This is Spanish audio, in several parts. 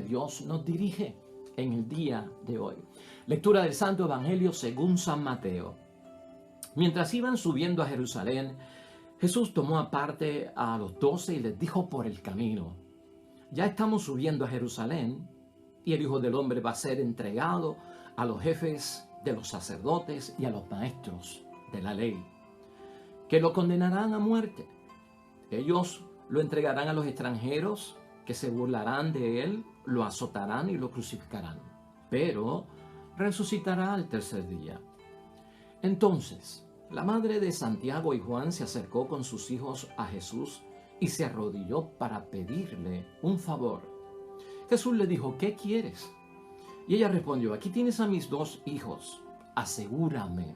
Dios nos dirige en el día de hoy. Lectura del Santo Evangelio según San Mateo. Mientras iban subiendo a Jerusalén, Jesús tomó aparte a los 12 y les dijo por el camino: ya estamos subiendo a Jerusalén y el Hijo del Hombre va a ser entregado a los jefes de los sacerdotes y a los maestros de la ley, que lo condenarán a muerte. Ellos lo entregarán a los extranjeros, que se burlarán de él, lo azotarán y lo crucificarán, pero resucitará al tercer día. Entonces, la madre de Santiago y Juan se acercó con sus hijos a Jesús y se arrodilló para pedirle un favor. Jesús le dijo: ¿qué quieres? Y ella respondió: aquí tienes a mis 2 hijos. Asegúrame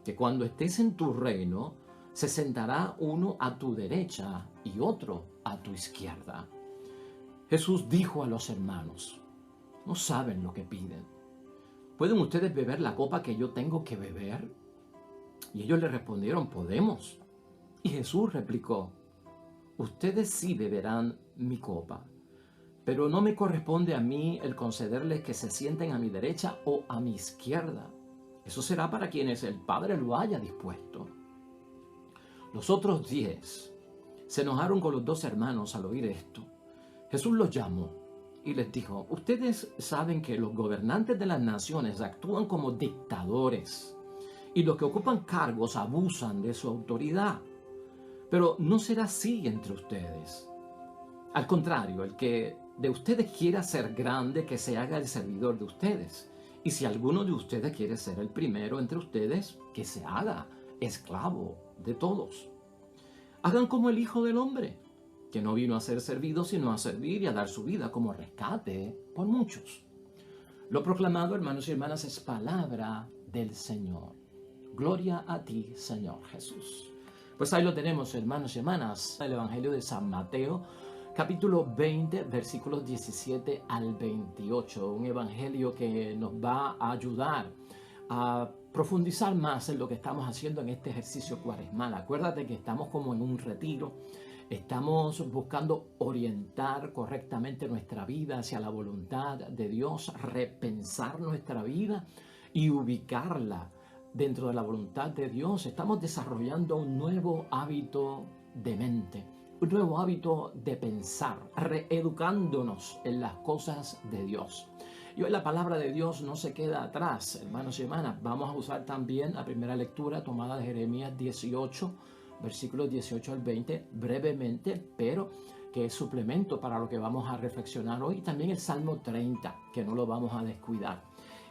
que cuando estés en tu reino, se sentará uno a tu derecha y otro a tu izquierda. Jesús dijo a los hermanos: no saben lo que piden. ¿Pueden ustedes beber la copa que yo tengo que beber? Y ellos le respondieron: podemos. Y Jesús replicó: ustedes sí beberán mi copa, pero no me corresponde a mí el concederles que se sienten a mi derecha o a mi izquierda. Eso será para quienes el Padre lo haya dispuesto. Los otros 10 se enojaron con los 2 hermanos al oír esto. Jesús los llamó y les dijo: ustedes saben que los gobernantes de las naciones actúan como dictadores y los que ocupan cargos abusan de su autoridad. Pero no será así entre ustedes. Al contrario, el que de ustedes quiera ser grande, que se haga el servidor de ustedes. Y si alguno de ustedes quiere ser el primero entre ustedes, que se haga esclavo de todos. Hagan como el Hijo del Hombre, que no vino a ser servido, sino a servir y a dar su vida como rescate por muchos. Lo proclamado, hermanos y hermanas, es palabra del Señor. Gloria a ti, Señor Jesús. Pues ahí lo tenemos, hermanos y hermanas, el Evangelio de San Mateo, capítulo 20, versículos 17 al 28. Un evangelio que nos va a ayudar a profundizar más en lo que estamos haciendo en este ejercicio cuaresmal. Acuérdate que estamos como en un retiro. Estamos buscando orientar correctamente nuestra vida hacia la voluntad de Dios, repensar nuestra vida y ubicarla dentro de la voluntad de Dios. Estamos desarrollando un nuevo hábito de mente, un nuevo hábito de pensar, reeducándonos en las cosas de Dios. Y hoy la palabra de Dios no se queda atrás, hermanos y hermanas. Vamos a usar también la primera lectura tomada de Jeremías 18, versículos 18 al 20, brevemente, pero que es suplemento para lo que vamos a reflexionar hoy. También el Salmo 30, que no lo vamos a descuidar.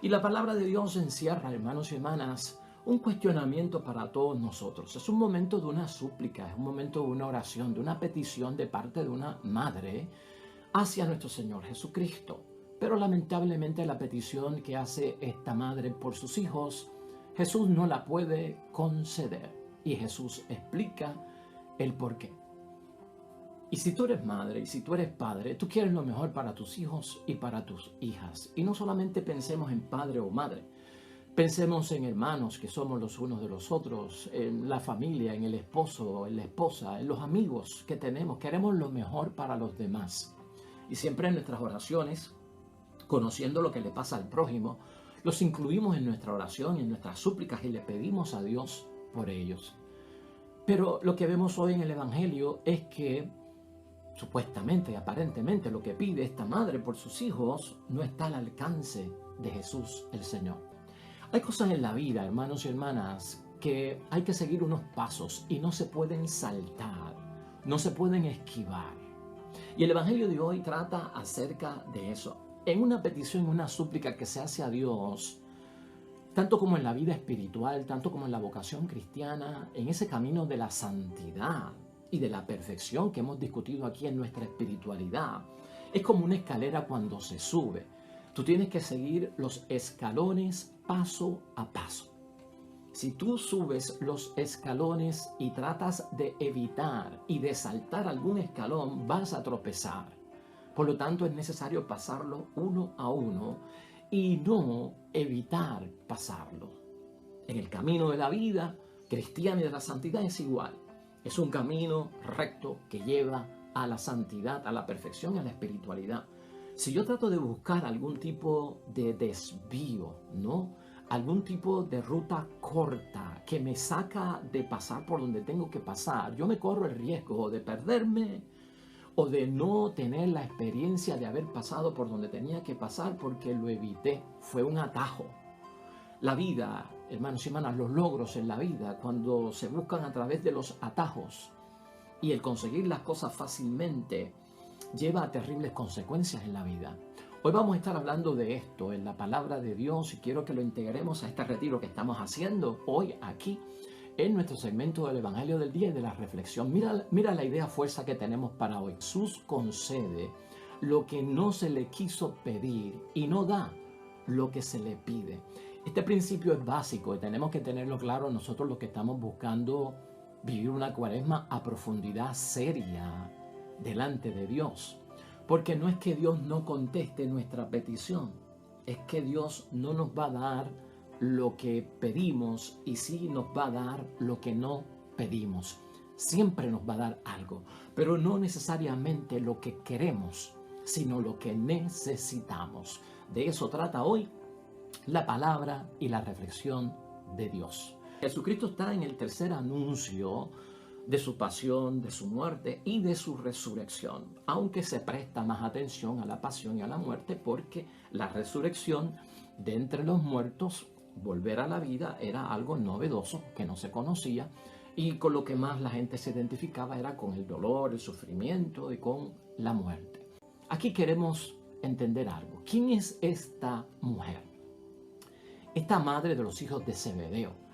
Y la palabra de Dios encierra, hermanos y hermanas, un cuestionamiento para todos nosotros. Es un momento de una súplica, es un momento de una oración, de una petición de parte de una madre hacia nuestro Señor Jesucristo. Pero lamentablemente la petición que hace esta madre por sus hijos, Jesús no la puede conceder. Y Jesús explica el porqué. Y si tú eres madre y si tú eres padre, tú quieres lo mejor para tus hijos y para tus hijas. Y no solamente pensemos en padre o madre. Pensemos en hermanos que somos los unos de los otros, en la familia, en el esposo, en la esposa, en los amigos que tenemos. Queremos lo mejor para los demás. Y siempre en nuestras oraciones, conociendo lo que le pasa al prójimo, los incluimos en nuestra oración y en nuestras súplicas y le pedimos a Dios por ellos. Pero lo que vemos hoy en el Evangelio es que supuestamente y aparentemente lo que pide esta madre por sus hijos no está al alcance de Jesús el Señor. Hay cosas en la vida, hermanos y hermanas, que hay que seguir unos pasos y no se pueden saltar, no se pueden esquivar. Y el Evangelio de hoy trata acerca de eso. En una petición, una súplica que se hace a Dios, tanto como en la vida espiritual, tanto como en la vocación cristiana, en ese camino de la santidad y de la perfección que hemos discutido aquí en nuestra espiritualidad, es como una escalera cuando se sube. Tú tienes que seguir los escalones paso a paso. Si tú subes los escalones y tratas de evitar y de saltar algún escalón, vas a tropezar. Por lo tanto, es necesario pasarlo uno a uno y no evitar pasarlo. En el camino de la vida cristiana y de la santidad es igual. Es un camino recto que lleva a la santidad, a la perfección y a la espiritualidad. Si yo trato de buscar algún tipo de desvío, ¿no? Algún tipo de ruta corta que me saca de pasar por donde tengo que pasar, yo me corro el riesgo de perderme o de no tener la experiencia de haber pasado por donde tenía que pasar porque lo evité. Fue un atajo. La vida, hermanos y hermanas, los logros en la vida, cuando se buscan a través de los atajos y el conseguir las cosas fácilmente, lleva a terribles consecuencias en la vida. Hoy vamos a estar hablando de esto en la palabra de Dios y quiero que lo integremos a este retiro que estamos haciendo hoy aquí en nuestro segmento del Evangelio del Día y de la reflexión. Mira la idea fuerza que tenemos para hoy. Jesús concede lo que no se le quiso pedir y no da lo que se le pide. Este principio es básico y tenemos que tenerlo claro nosotros los que estamos buscando vivir una cuaresma a profundidad seria delante de Dios. Porque no es que Dios no conteste nuestra petición, es que Dios no nos va a dar lo que pedimos y sí nos va a dar lo que no pedimos. Siempre nos va a dar algo, pero no necesariamente lo que queremos, sino lo que necesitamos. De eso trata hoy la palabra y la reflexión de Dios. Jesucristo está en el tercer anuncio de su pasión, de su muerte y de su resurrección, aunque se presta más atención a la pasión y a la muerte porque la resurrección de entre los muertos, volver a la vida, era algo novedoso que no se conocía y con lo que más la gente se identificaba era con el dolor, el sufrimiento y con la muerte. Aquí queremos entender algo. ¿Quién es esta mujer? Esta madre de los hijos de Zebedeo.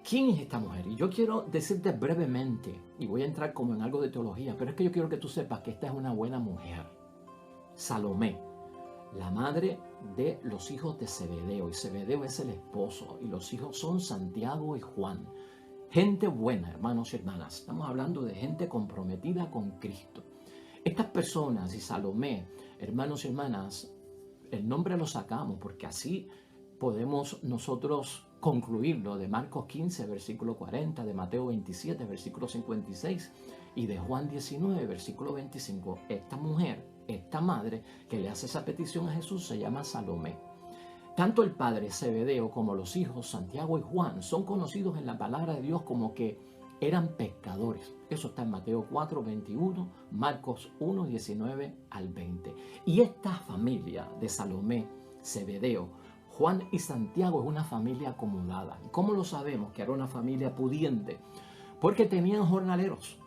¿Quién es esta mujer? Y yo quiero decirte brevemente, y voy a entrar como en algo de teología, pero es que yo quiero que tú sepas que esta es una buena mujer. Salomé, la madre de los hijos de Zebedeo, y Zebedeo es el esposo, y los hijos son Santiago y Juan. Gente buena, hermanos y hermanas. Estamos hablando de gente comprometida con Cristo. Estas personas y Salomé, hermanos y hermanas, el nombre lo sacamos porque así podemos nosotros concluirlo de Marcos 15, versículo 40, de Mateo 27, versículo 56 y de Juan 19, versículo 25. Esta mujer, esta madre que le hace esa petición a Jesús se llama Salomé. Tanto el padre Zebedeo como los hijos Santiago y Juan son conocidos en la palabra de Dios como que eran pescadores. Eso está en Mateo 4, 21, Marcos 1, 19 al 20. Y esta familia de Salomé, Zebedeo, Juan y Santiago es una familia acomodada. ¿Y cómo lo sabemos que era una familia pudiente? Porque tenían jornaleros,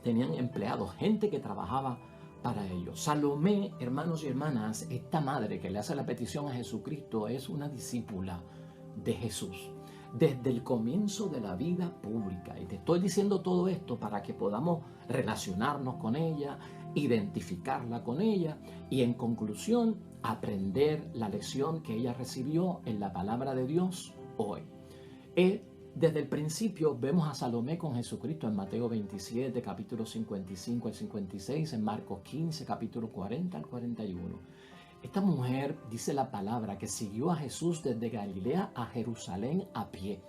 tenían empleados, gente que trabajaba para ellos. Salomé, hermanos y hermanas, esta madre que le hace la petición a Jesucristo es una discípula de Jesús desde el comienzo de la vida pública. Y te estoy diciendo todo esto para que podamos relacionarnos con ella, identificarla con ella y en conclusión aprender la lección que ella recibió en la palabra de Dios hoy. Desde el principio vemos a Salomé con Jesucristo en Mateo 27, capítulo 55 al 56, en Marcos 15, capítulo 40 al 41. Esta mujer, dice la palabra, que siguió a Jesús desde Galilea a Jerusalén a pie.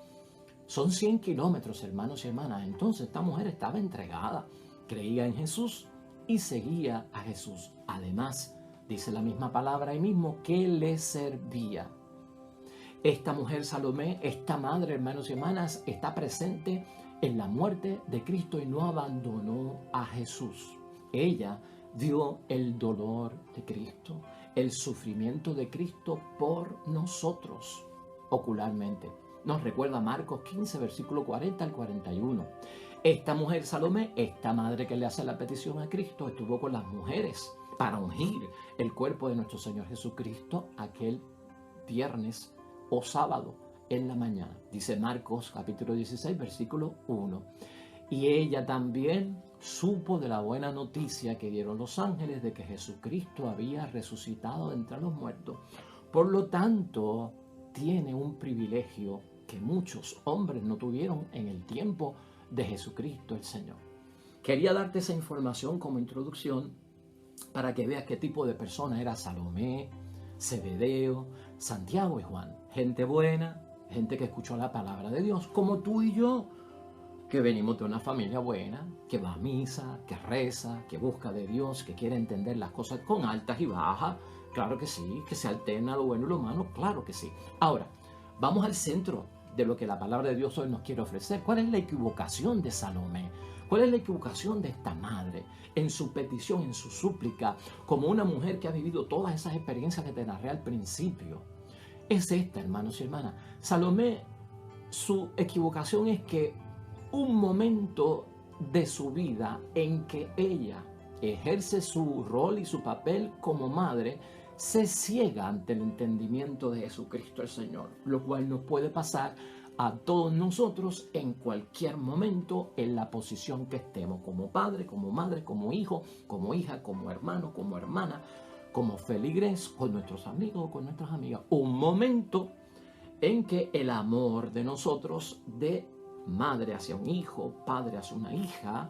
Son 100 kilómetros, hermanos y hermanas. Entonces esta mujer estaba entregada, creía en Jesús y seguía a Jesús. Además, dice la misma palabra ahí mismo, que le servía. Esta mujer Salomé, esta madre, hermanos y hermanas, está presente en la muerte de Cristo y no abandonó a Jesús. Ella vio el dolor de Cristo, el sufrimiento de Cristo por nosotros, ocularmente. Nos recuerda Marcos 15, versículo 40 al 41. Esta mujer Salomé, esta madre que le hace la petición a Cristo, estuvo con las mujeres para ungir el cuerpo de nuestro Señor Jesucristo aquel viernes o sábado en la mañana. Dice Marcos capítulo 16, versículo 1. Y ella también supo de la buena noticia que dieron los ángeles de que Jesucristo había resucitado de entre los muertos. Por lo tanto, tiene un privilegio que muchos hombres no tuvieron en el tiempo de Jesucristo el Señor. Quería darte esa información como introducción para que veas qué tipo de persona era Salomé, Zebedeo, Santiago y Juan. Gente buena, gente que escuchó la palabra de Dios, como tú y yo. que venimos de una familia buena, que va a misa, que reza, que busca de Dios, que quiere entender las cosas con altas y bajas. Claro que sí, que se alterna lo bueno y lo malo, claro que sí. Ahora, vamos al centro de lo que la palabra de Dios hoy nos quiere ofrecer. ¿Cuál es la equivocación de Salomé? ¿Cuál es la equivocación de esta madre en su petición, en su súplica, como una mujer que ha vivido todas esas experiencias que te narré al principio? Es esta, hermanos y hermanas. Salomé, su equivocación es que un momento de su vida en que ella ejerce su rol y su papel como madre, se ciega ante el entendimiento de Jesucristo el Señor, lo cual nos puede pasar a todos nosotros en cualquier momento, en la posición que estemos, como padre, como madre, como hijo, como hija, como hermano, como hermana, como feligres, con nuestros amigos, con nuestras amigas. Un momento en que el amor de nosotros, de madre hacia un hijo, padre hacia una hija,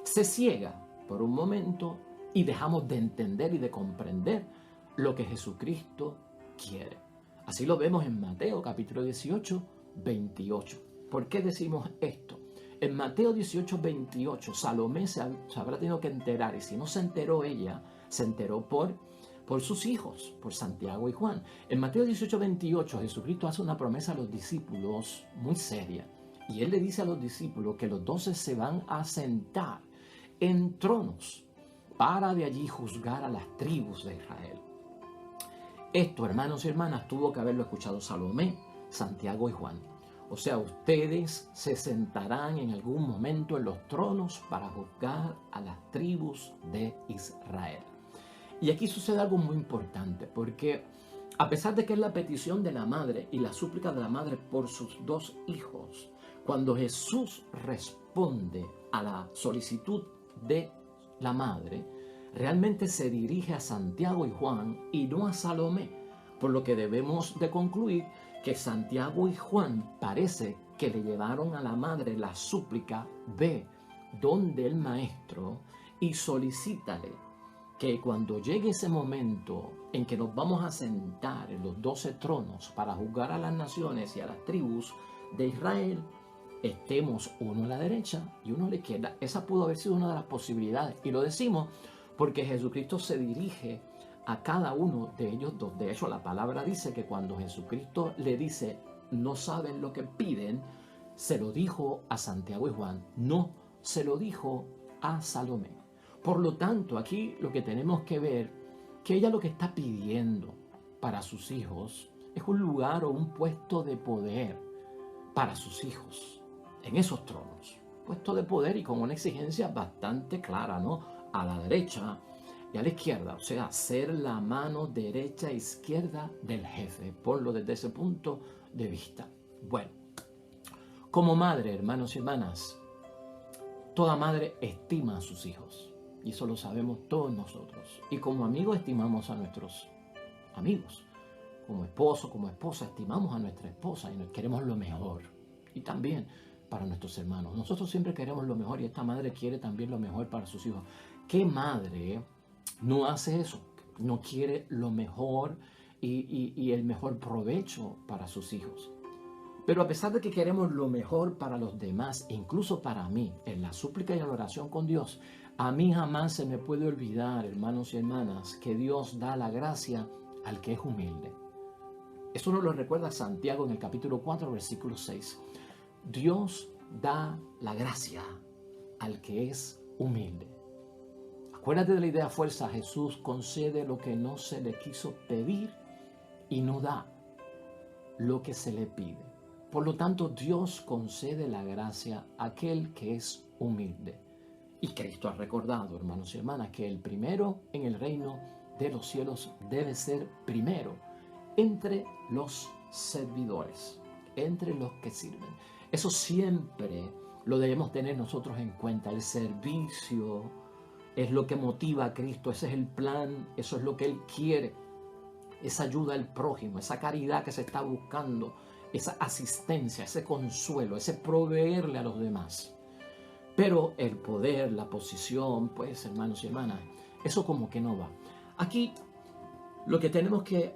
se ciega por un momento y dejamos de entender y de comprender lo que Jesucristo quiere. Así lo vemos en Mateo capítulo 18, 28. ¿Por qué decimos esto? En Mateo 18, 28, Salomé se habrá tenido que enterar, y si no se enteró ella, se enteró por sus hijos, por Santiago y Juan. En Mateo 18, 28, Jesucristo hace una promesa a los discípulos muy seria. Y él le dice a los discípulos que los 12 se van a sentar en tronos para de allí juzgar a las tribus de Israel. Esto, hermanos y hermanas, tuvo que haberlo escuchado Salomé, Santiago y Juan. O sea, ustedes se sentarán en algún momento en los tronos para juzgar a las tribus de Israel. Y aquí sucede algo muy importante, porque a pesar de que es la petición de la madre y la súplica de la madre por sus dos hijos, cuando Jesús responde a la solicitud de la madre, realmente se dirige a Santiago y Juan y no a Salomé, por lo que debemos de concluir que Santiago y Juan parece que le llevaron a la madre la súplica: ve donde el maestro y solicítale que cuando llegue ese momento en que nos vamos a sentar en los 12 tronos para juzgar a las naciones y a las tribus de Israel, estemos uno a la derecha y uno a la izquierda. Esa pudo haber sido una de las posibilidades, y lo decimos porque Jesucristo se dirige a cada uno de ellos dos. De hecho, la palabra dice que cuando Jesucristo le dice no saben lo que piden, se lo dijo a Santiago y Juan, no se lo dijo a Salomé. Por lo tanto, aquí lo que tenemos que ver, que ella lo que está pidiendo para sus hijos es un lugar o un puesto de poder para sus hijos en esos tronos. Puesto de poder y con una exigencia bastante clara, ¿no? A la derecha y a la izquierda. O sea, ser la mano derecha e izquierda del jefe. Ponlo desde ese punto de vista. Bueno, como madre, hermanos y hermanas, toda madre estima a sus hijos. Y eso lo sabemos todos nosotros. Y como amigos estimamos a nuestros amigos. Como esposo, como esposa, estimamos a nuestra esposa y nos queremos lo mejor. Y también para nuestros hermanos. Nosotros siempre queremos lo mejor y esta madre quiere también lo mejor para sus hijos. ¿Qué madre no hace eso? No quiere lo mejor y el mejor provecho para sus hijos. Pero a pesar de que queremos lo mejor para los demás, incluso para mí, en la súplica y en la oración con Dios, a mí jamás se me puede olvidar, hermanos y hermanas, que Dios da la gracia al que es humilde. Eso nos lo recuerda Santiago en el capítulo 4, versículo 6. Dios da la gracia al que es humilde. Acuérdate de la idea fuerza. Jesús concede lo que no se le quiso pedir y no da lo que se le pide. Por lo tanto, Dios concede la gracia a aquel que es humilde. Y Cristo ha recordado, hermanos y hermanas, que el primero en el reino de los cielos debe ser primero entre los servidores, entre los que sirven. Eso siempre lo debemos tener nosotros en cuenta. El servicio es lo que motiva a Cristo, ese es el plan, eso es lo que Él quiere. Esa ayuda al prójimo, esa caridad que se está buscando, esa asistencia, ese consuelo, ese proveerle a los demás. Pero el poder, la posición, pues hermanos y hermanas, eso como que no va. Aquí lo que tenemos que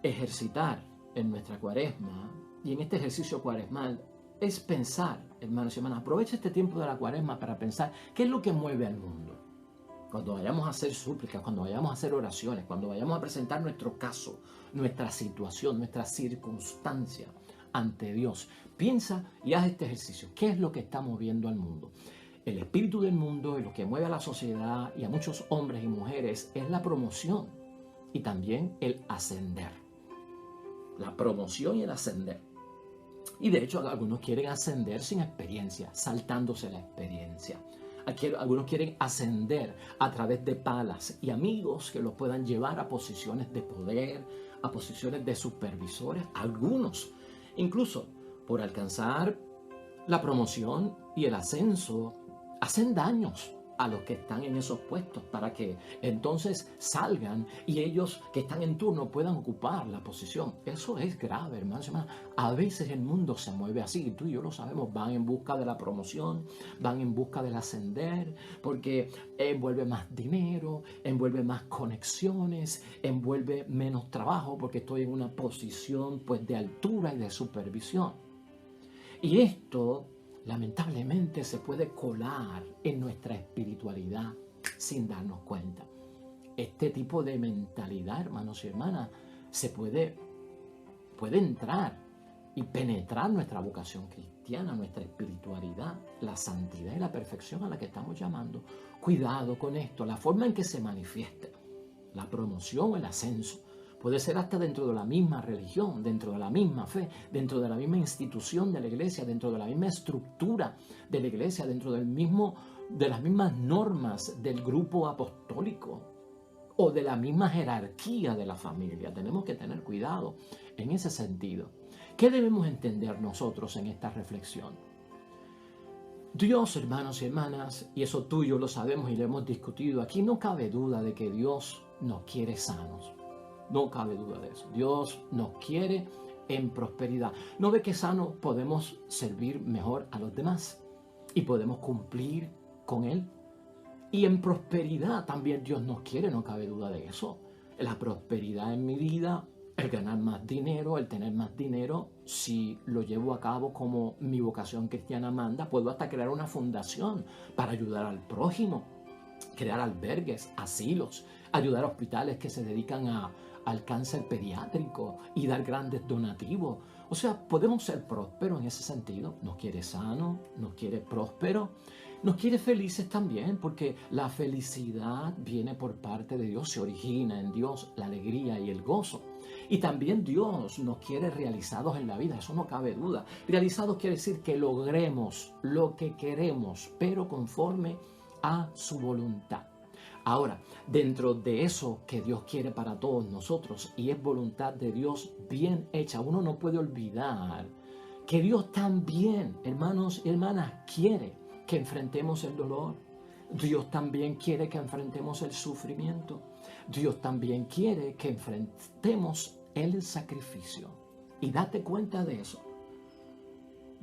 ejercitar en nuestra cuaresma y en este ejercicio cuaresmal es pensar hermanos y hermanas, aprovecha este tiempo de la Cuaresma para pensar qué es lo que mueve al mundo. Cuando vayamos a hacer súplicas, cuando vayamos a hacer oraciones, cuando vayamos a presentar nuestro caso, nuestra situación, nuestra circunstancia ante Dios, piensa y haz este ejercicio. ¿Qué es lo que está moviendo al mundo? El espíritu del mundo y lo que mueve a la sociedad y a muchos hombres y mujeres es la promoción y también el ascender. La promoción y el ascender. Y de hecho algunos quieren ascender sin experiencia, saltándose la experiencia. Algunos quieren ascender a través de palas y amigos que los puedan llevar a posiciones de poder, a posiciones de supervisores. Algunos, incluso por alcanzar la promoción y el ascenso, hacen daños a los que están en esos puestos para que entonces salgan y ellos que están en turno puedan ocupar la posición. Eso es grave, hermanos y hermanas. A veces el mundo se mueve así, y tú y yo lo sabemos, van en busca de la promoción, van en busca del ascender, porque envuelve más dinero, envuelve más conexiones, envuelve menos trabajo, porque estoy en una posición pues de altura y de supervisión. Y esto lamentablemente se puede colar en nuestra espiritualidad sin darnos cuenta. Este tipo de mentalidad, hermanos y hermanas, puede entrar y penetrar nuestra vocación cristiana, nuestra espiritualidad, la santidad y la perfección a la que estamos llamando. Cuidado con esto, la forma en que se manifieste la promoción o el ascenso. Puede ser hasta dentro de la misma religión, dentro de la misma fe, dentro de la misma institución de la iglesia, dentro de la misma estructura de la iglesia, dentro de las mismas normas del grupo apostólico o de la misma jerarquía de la familia. Tenemos que tener cuidado en ese sentido. ¿Qué debemos entender nosotros en esta reflexión? Dios, hermanos y hermanas, y eso tú y yo lo sabemos y lo hemos discutido, aquí no cabe duda de que Dios nos quiere sanos. No cabe duda de eso. Dios nos quiere en prosperidad. ¿No ve que sanos podemos servir mejor a los demás? Y podemos cumplir con Él. Y en prosperidad también Dios nos quiere, no cabe duda de eso. La prosperidad en mi vida, el ganar más dinero, el tener más dinero, si lo llevo a cabo como mi vocación cristiana manda, puedo hasta crear una fundación para ayudar al prójimo, crear albergues, asilos, ayudar a hospitales que se dedican al cáncer pediátrico y dar grandes donativos. O sea, podemos ser prósperos en ese sentido. Nos quiere sano, nos quiere próspero, nos quiere felices también, porque la felicidad viene por parte de Dios, se origina en Dios la alegría y el gozo. Y también Dios nos quiere realizados en la vida, eso no cabe duda. Realizados quiere decir que logremos lo que queremos, pero conforme a su voluntad. Ahora, dentro de eso que Dios quiere para todos nosotros y es voluntad de Dios bien hecha, uno no puede olvidar que Dios también, hermanos y hermanas, quiere que enfrentemos el dolor. Dios también quiere que enfrentemos el sufrimiento. Dios también quiere que enfrentemos el sacrificio. Y date cuenta de eso.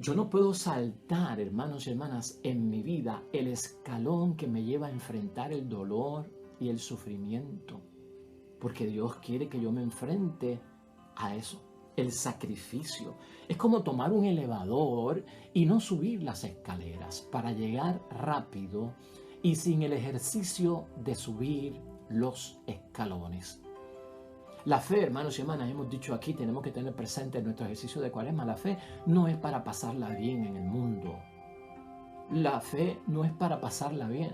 Yo no puedo saltar, hermanos y hermanas, en mi vida el escalón que me lleva a enfrentar el dolor y el sufrimiento, porque Dios quiere que yo me enfrente a eso, el sacrificio. Es como tomar un elevador y no subir las escaleras para llegar rápido y sin el ejercicio de subir los escalones. La fe, hermanos y hermanas, hemos dicho aquí, tenemos que tener presente en nuestro ejercicio de Cuaresma, la fe no es para pasarla bien en el mundo. La fe no es para pasarla bien.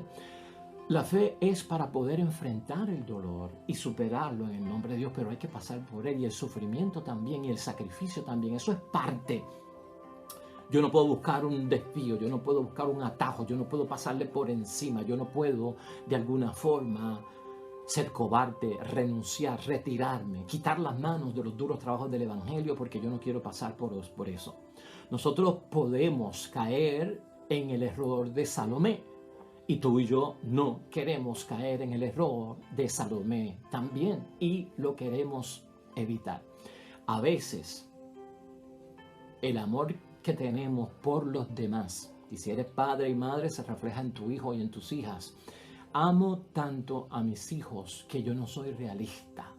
La fe es para poder enfrentar el dolor y superarlo en el nombre de Dios, pero hay que pasar por él, y el sufrimiento también, y el sacrificio también, eso es parte. Yo no puedo buscar un desvío, yo no puedo buscar un atajo, yo no puedo pasarle por encima, yo no puedo de alguna forma ser cobarde, renunciar, retirarme, quitar las manos de los duros trabajos del Evangelio porque yo no quiero pasar por eso. Nosotros podemos caer en el error de Salomé y tú y yo no queremos caer en el error de Salomé también y lo queremos evitar. A veces el amor que tenemos por los demás, y si eres padre y madre se refleja en tu hijo y en tus hijas. Amo tanto a mis hijos que yo no soy realista.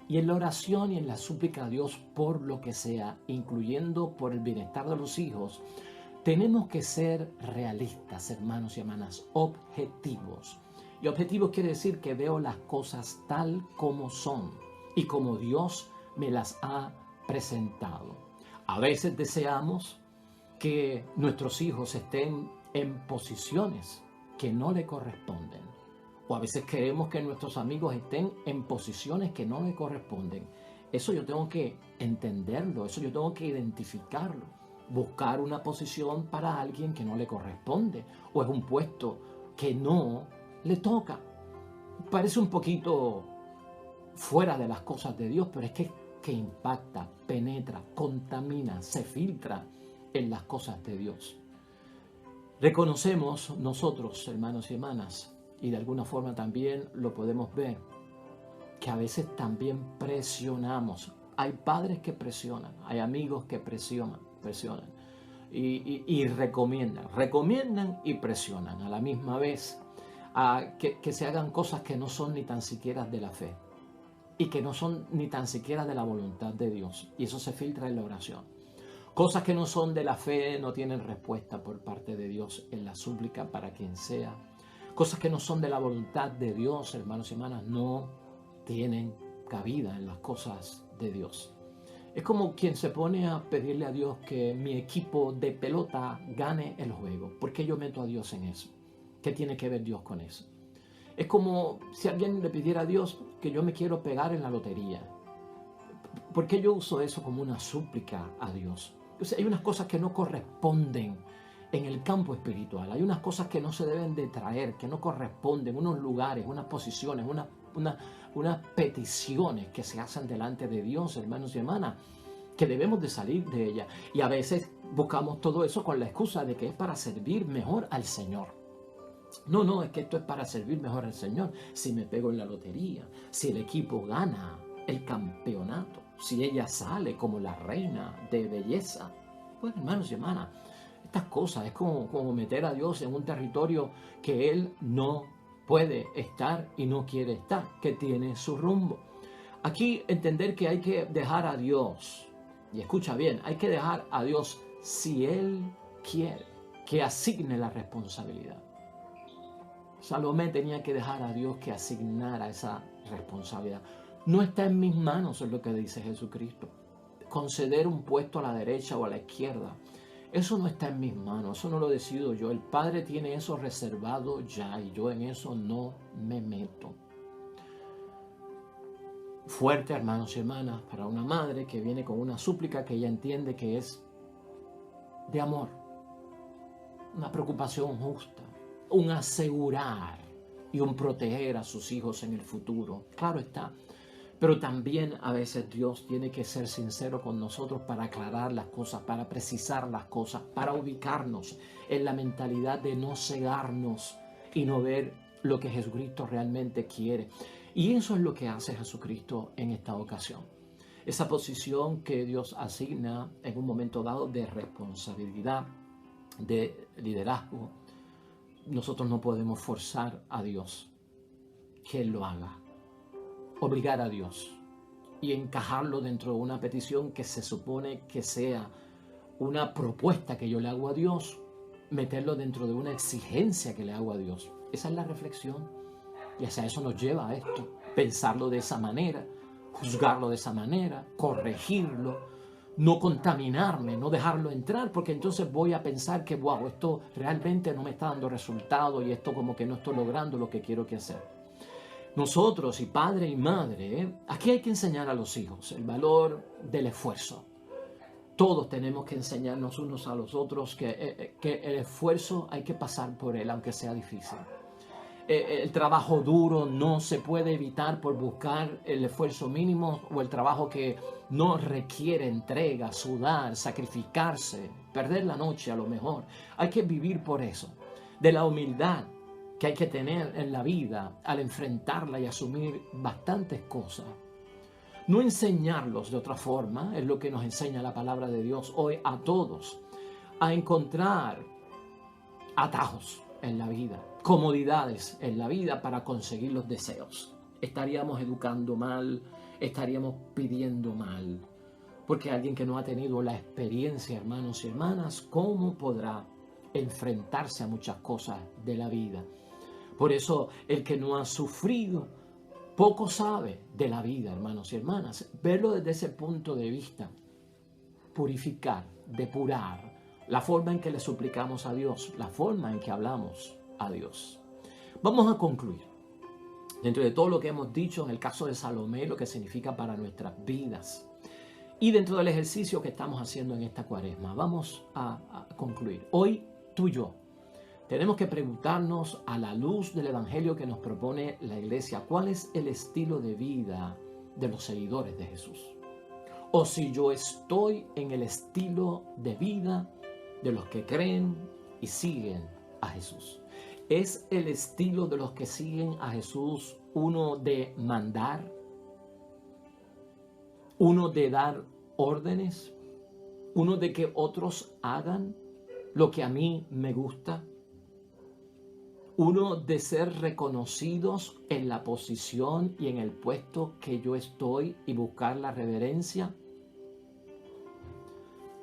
Y en la oración y en la súplica a Dios por lo que sea, incluyendo por el bienestar de los hijos, Tenemos que ser realistas, hermanos y hermanas, objetivos. Y objetivos quiere decir que veo las cosas tal como son y como Dios me las ha presentado. A veces deseamos que nuestros hijos estén en posiciones que no le corresponden. O a veces queremos que nuestros amigos estén en posiciones que no le corresponden. Eso yo tengo que entenderlo, eso yo tengo que identificarlo. Buscar una posición para alguien que no le corresponde o es un puesto que no le toca. Parece un poquito fuera de las cosas de Dios, pero es que impacta, penetra, contamina, se filtra en las cosas de Dios. Reconocemos nosotros, hermanos y hermanas, y de alguna forma también lo podemos ver, que a veces también presionamos. Hay padres que presionan, hay amigos que presionan y recomiendan y presionan a la misma vez que se hagan cosas que no son ni tan siquiera de la fe y que no son ni tan siquiera de la voluntad de Dios, y eso se filtra en la oración. Cosas que no son de la fe no tienen respuesta por parte de Dios en la súplica para quien sea. Cosas que no son de la voluntad de Dios, hermanos y hermanas, no tienen cabida en las cosas de Dios. Es como quien se pone a pedirle a Dios que mi equipo de pelota gane el juego. ¿Por qué yo meto a Dios en eso? ¿Qué tiene que ver Dios con eso? Es como si alguien le pidiera a Dios que yo me quiero pegar en la lotería. ¿Por qué yo uso eso como una súplica a Dios? O sea, hay unas cosas que no corresponden en el campo espiritual. Hay unas cosas que no se deben de traer, que no corresponden, unos lugares, unas posiciones, unas peticiones que se hacen delante de Dios, hermanos y hermanas, que debemos de salir de ellas. Y a veces buscamos todo eso con la excusa de que es para servir mejor al Señor. No, es que esto es para servir mejor al Señor. Si me pego en la lotería, si el equipo gana el campeonato, si ella sale como la reina de belleza. Pues hermanos y hermanas, estas cosas es como meter a Dios en un territorio que Él no puede estar y no quiere estar, que tiene su rumbo. Aquí entender que hay que dejar a Dios, y escucha bien, hay que dejar a Dios si Él quiere que asigne la responsabilidad. Salomé tenía que dejar a Dios que asignara esa responsabilidad. No está en mis manos, es lo que dice Jesucristo. Conceder un puesto a la derecha o a la izquierda, eso no está en mis manos, eso no lo decido yo. El Padre tiene eso reservado ya y yo en eso no me meto. Fuerte, hermanos y hermanas, para una madre que viene con una súplica que ella entiende que es de amor, una preocupación justa, un asegurar y un proteger a sus hijos en el futuro. Claro está. Pero también a veces Dios tiene que ser sincero con nosotros para aclarar las cosas, para precisar las cosas, para ubicarnos en la mentalidad de no cegarnos y no ver lo que Jesucristo realmente quiere. Y eso es lo que hace Jesucristo en esta ocasión. Esa posición que Dios asigna en un momento dado de responsabilidad, de liderazgo, nosotros no podemos forzar a Dios que Él lo haga. Obligar a Dios y encajarlo dentro de una petición que se supone que sea una propuesta que yo le hago a Dios, meterlo dentro de una exigencia que le hago a Dios. Esa es la reflexión y hacia eso nos lleva a esto, pensarlo de esa manera, juzgarlo de esa manera, corregirlo, no contaminarme, no dejarlo entrar, porque entonces voy a pensar que wow, esto realmente no me está dando resultado y esto como que no estoy logrando lo que quiero que hacer. Nosotros, y padre y madre, aquí hay que enseñar a los hijos el valor del esfuerzo. Todos tenemos que enseñarnos unos a los otros que el esfuerzo hay que pasar por él, aunque sea difícil. El trabajo duro no se puede evitar por buscar el esfuerzo mínimo o el trabajo que no requiere entrega, sudar, sacrificarse, perder la noche a lo mejor. Hay que vivir por eso. De la humildad que hay que tener en la vida al enfrentarla y asumir bastantes cosas. No enseñarlos de otra forma, es lo que nos enseña la palabra de Dios hoy a todos, a encontrar atajos en la vida, comodidades en la vida para conseguir los deseos. Estaríamos educando mal, estaríamos pidiendo mal. Porque alguien que no ha tenido la experiencia, hermanos y hermanas, ¿cómo podrá enfrentarse a muchas cosas de la vida? Por eso el que no ha sufrido poco sabe de la vida, hermanos y hermanas. Verlo desde ese punto de vista, purificar, depurar, la forma en que le suplicamos a Dios, la forma en que hablamos a Dios. Vamos a concluir. Dentro de todo lo que hemos dicho en el caso de Salomé, lo que significa para nuestras vidas, y dentro del ejercicio que estamos haciendo en esta cuaresma, vamos a concluir. Hoy tú y yo tenemos que preguntarnos, a la luz del evangelio que nos propone la iglesia, ¿cuál es el estilo de vida de los seguidores de Jesús? O si yo estoy en el estilo de vida de los que creen y siguen a Jesús. ¿Es el estilo de los que siguen a Jesús uno de mandar? ¿Uno de dar órdenes? ¿Uno de que otros hagan lo que a mí me gusta? ¿Uno de ser reconocidos en la posición y en el puesto que yo estoy y buscar la reverencia?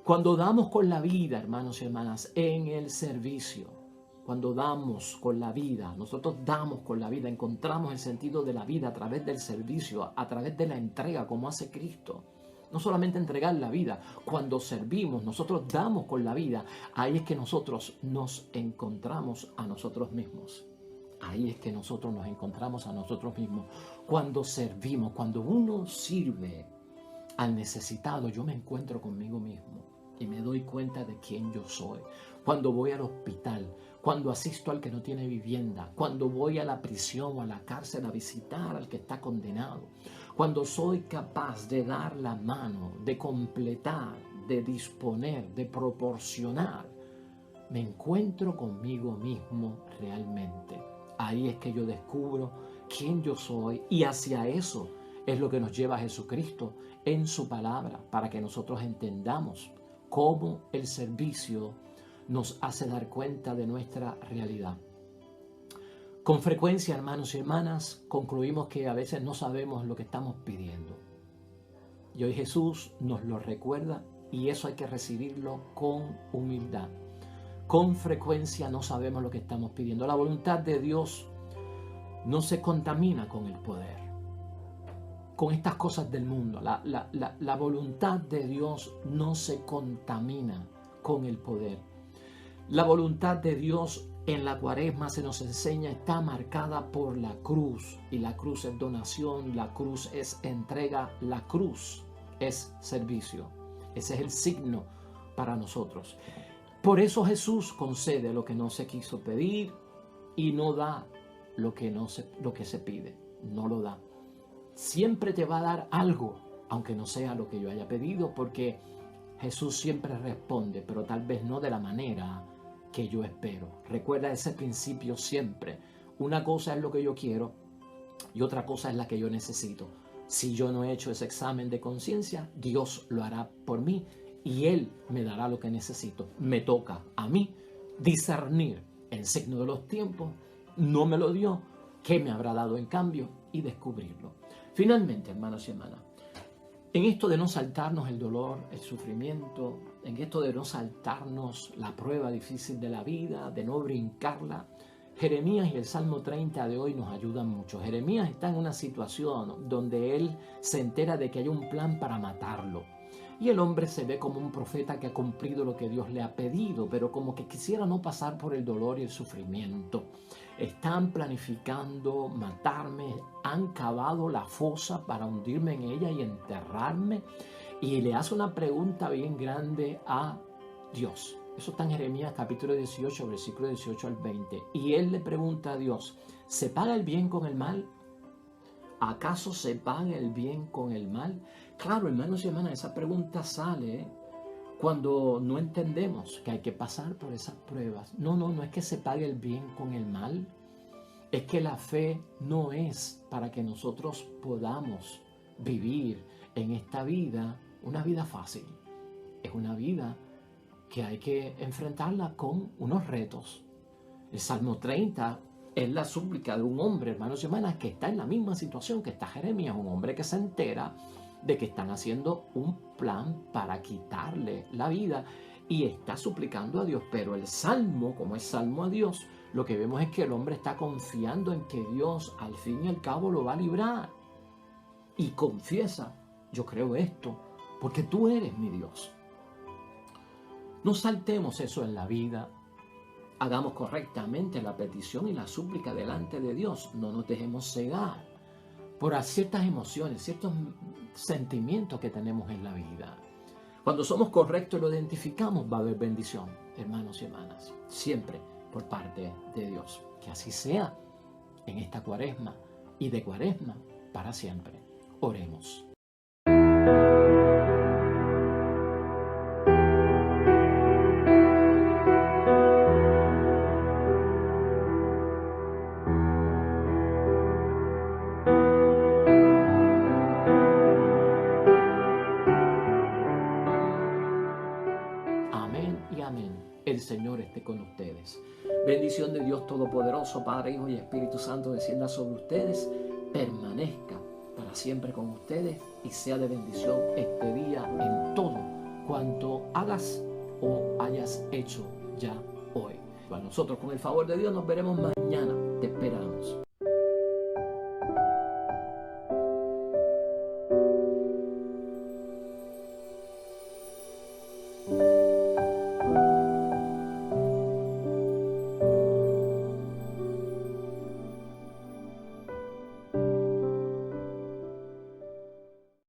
Cuando damos con la vida, hermanos y hermanas, en el servicio, cuando damos con la vida, nosotros damos con la vida, encontramos el sentido de la vida a través del servicio, a través de la entrega, como hace Cristo. No solamente entregar la vida, cuando servimos, nosotros damos con la vida, ahí es que nosotros nos encontramos a nosotros mismos. Ahí es que nosotros nos encontramos a nosotros mismos. Cuando servimos, cuando uno sirve al necesitado, yo me encuentro conmigo mismo y me doy cuenta de quién yo soy. Cuando voy al hospital, cuando asisto al que no tiene vivienda, cuando voy a la prisión o a la cárcel a visitar al que está condenado, cuando soy capaz de dar la mano, de completar, de disponer, de proporcionar, me encuentro conmigo mismo realmente. Ahí es que yo descubro quién yo soy, y hacia eso es lo que nos lleva a Jesucristo en su palabra, para que nosotros entendamos cómo el servicio nos hace dar cuenta de nuestra realidad. Con frecuencia, hermanos y hermanas, concluimos que a veces no sabemos lo que estamos pidiendo. Y hoy Jesús nos lo recuerda, y eso hay que recibirlo con humildad. Con frecuencia no sabemos lo que estamos pidiendo. La voluntad de Dios no se contamina con el poder, con estas cosas del mundo. La voluntad de Dios no se contamina con el poder. La voluntad de Dios en la cuaresma, se nos enseña, está marcada por la cruz, y la cruz es donación, la cruz es entrega, la cruz es servicio. Ese es el signo para nosotros. Por eso Jesús concede lo que no se quiso pedir y no da lo que se pide, no lo da. Siempre te va a dar algo, aunque no sea lo que yo haya pedido, porque Jesús siempre responde, pero tal vez no de la manera que yo espero. Recuerda ese principio siempre. Una cosa es lo que yo quiero y otra cosa es la que yo necesito. Si yo no he hecho ese examen de conciencia, Dios lo hará por mí y Él me dará lo que necesito. Me toca a mí discernir el signo de los tiempos. No me lo dio, ¿qué me habrá dado en cambio? Y descubrirlo. Finalmente, hermanos y hermanas, en esto de no saltarnos el dolor, el sufrimiento, en esto de no saltarnos la prueba difícil de la vida, de no brincarla, Jeremías y el Salmo 30 de hoy nos ayudan mucho. Jeremías está en una situación donde él se entera de que hay un plan para matarlo. Y el hombre se ve como un profeta que ha cumplido lo que Dios le ha pedido, pero como que quisiera no pasar por el dolor y el sufrimiento. Están planificando matarme, han cavado la fosa para hundirme en ella y enterrarme. Y le hace una pregunta bien grande a Dios. Eso está en Jeremías capítulo 18, versículo 18 al 20. Y él le pregunta a Dios, ¿se paga el bien con el mal? ¿Acaso se paga el bien con el mal? Claro, hermanos y hermanas, esa pregunta sale cuando no entendemos que hay que pasar por esas pruebas. No es que se pague el bien con el mal. Es que la fe no es para que nosotros podamos vivir en esta vida una vida fácil. Es una vida que hay que enfrentarla con unos retos. El Salmo 30 es la súplica de un hombre, hermanos y hermanas, que está en la misma situación que está Jeremías, un hombre que se entera de que están haciendo un plan para quitarle la vida y está suplicando a Dios. Pero el salmo, como es salmo a Dios, lo que vemos es que el hombre está confiando en que Dios al fin y al cabo lo va a librar. Y confiesa, yo creo esto, porque tú eres mi Dios. No saltemos eso en la vida. Hagamos correctamente la petición y la súplica delante de Dios. No nos dejemos cegar por ciertas emociones, ciertos sentimientos que tenemos en la vida. Cuando somos correctos y lo identificamos, va a haber bendición, hermanos y hermanas, siempre por parte de Dios. Que así sea en esta cuaresma y de cuaresma para siempre. Oremos. Amén y amén. El Señor esté con ustedes. Bendición de Dios Todopoderoso, Padre, Hijo y Espíritu Santo, descienda sobre ustedes, permanezca para siempre con ustedes y sea de bendición este día en todo cuanto hagas o hayas hecho ya hoy. Para nosotros, con el favor de Dios, nos veremos mañana. Te esperamos.